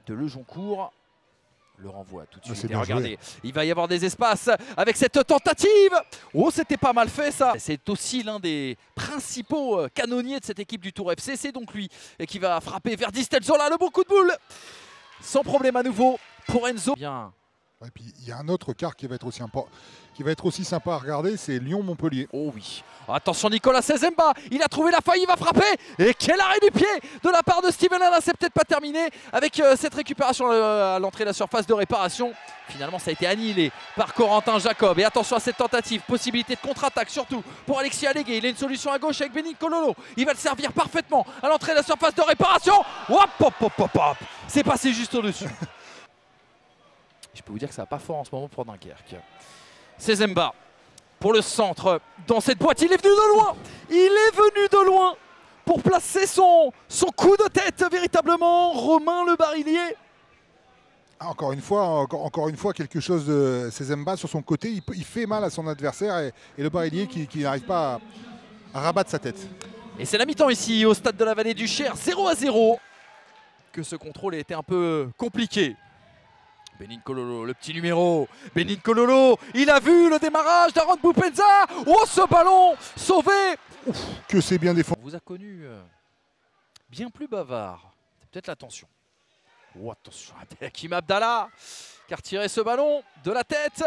de Lejoncourt. Le renvoie tout de suite. Et regardez, il va y avoir des espaces avec cette tentative. Oh, c'était pas mal fait ça. C'est aussi l'un des principaux canonniers de cette équipe du Tour FC. C'est donc lui qui va frapper vers Di Stelziola. Le bon coup de boule. Sans problème à nouveau pour Enzo. Bien. Et puis il y a un autre quart qui va être aussi sympa à regarder, c'est Lyon-Montpellier. Oh oui. Attention Nicolas Sezemba, il a trouvé la faille, il va frapper. Et quel arrêt du pied de la part de Steven Lana. C'est peut-être pas terminé avec cette récupération à l'entrée de la surface de réparation. Finalement ça a été annihilé par Corentin Jacob. Et attention à cette tentative, possibilité de contre-attaque surtout pour Alexis Allégué. Il a une solution à gauche avec Benny Cololo. Il va le servir parfaitement à l'entrée de la surface de réparation. Hop, hop, hop, hop, hop. C'est passé juste au-dessus. Je peux vous dire que ça va pas fort en ce moment pour Dunkerque. Sezemba pour le centre dans cette boîte. Il est venu de loin. Il est venu de loin pour placer son coup de tête véritablement. Romain Le Barillier. Encore une fois, quelque chose de Sezemba sur son côté. Il fait mal à son adversaire et Le Barillier qui n'arrive pas à rabattre sa tête. Et c'est la mi-temps ici au stade de la Vallée du Cher. 0-0. Que ce contrôle a été un peu compliqué. Benny Cololo, le petit numéro. Benny Cololo, il a vu le démarrage d'Aaron Boupendza. Oh, ce ballon sauvé. Ouf, que c'est bien défendu. On vous a connu bien plus bavard. C'est peut-être la tension. Oh, attention, Hakim Abdallah qui a retiré ce ballon de la tête.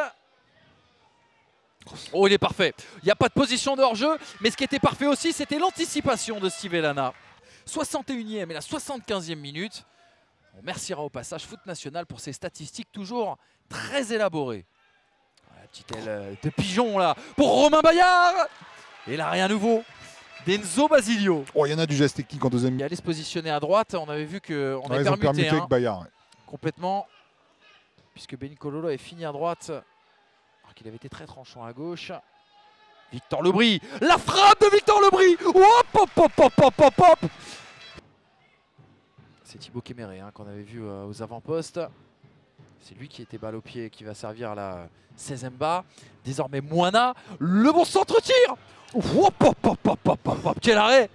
Oh, il est parfait. Il n'y a pas de position de hors-jeu. Mais ce qui était parfait aussi, c'était l'anticipation de Steven Lana. 61e et la 75e minute. On remerciera au passage Foot National pour ses statistiques toujours très élaborées. La petite aile de pigeon là pour Romain Bayard. Et là rien nouveau d'Enzo Basilio. Oh, il y en a du geste technique en deuxième Il mi-temps. allait se positionner à droite. On avait vu qu'on Ouais, avait permuté avec Bayard. Ouais. complètement. Puisque Benny Cololo avait fini à droite. Alors qu'il avait été très tranchant à gauche. Victor Lebris. La frappe de Victor Lebris. Hop, hop, hop, hop, hop, hop, hop. C'est Thibaut Kéméré qu'on avait vu aux avant-postes. C'est lui qui était balle au pied et qui va servir à la Sezemba. Désormais Moana. Le bon centre-tir. Hop, hop, hop, hop, hop, hop, hop. Quel arrêt.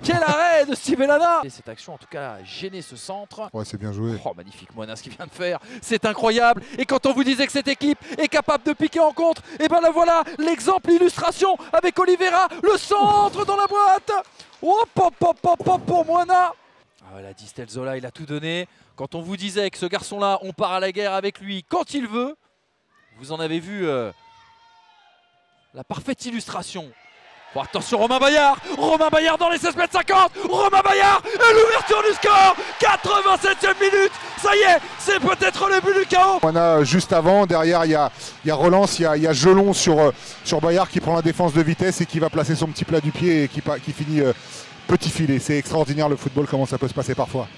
Quel arrêt de Steven Lana. Et cette action en tout cas a gêné ce centre. Ouais, c'est bien joué. Oh, magnifique Moana ce qu'il vient de faire. C'est incroyable. Et quand on vous disait que cette équipe est capable de piquer en contre, et ben là voilà l'exemple, l'illustration avec Oliveira. Le centre dans la boîte. Hop, hop, hop, hop, hop pour Moana. Voilà, Di Stelziola, il a tout donné. Quand on vous disait que ce garçon-là, on part à la guerre avec lui quand il veut, vous en avez vu la parfaite illustration. Oh, attention, Romain Bayard dans les 16 mètres 50. Romain Bayard et l'ouverture du score. 87e minute. Ça y est, c'est peut-être le but du chaos. On a juste avant, derrière, il y a relance, il y a Gelon sur Bayard qui prend la défense de vitesse et qui va placer son petit plat du pied et qui finit petit filet. C'est extraordinaire le football, comment ça peut se passer parfois.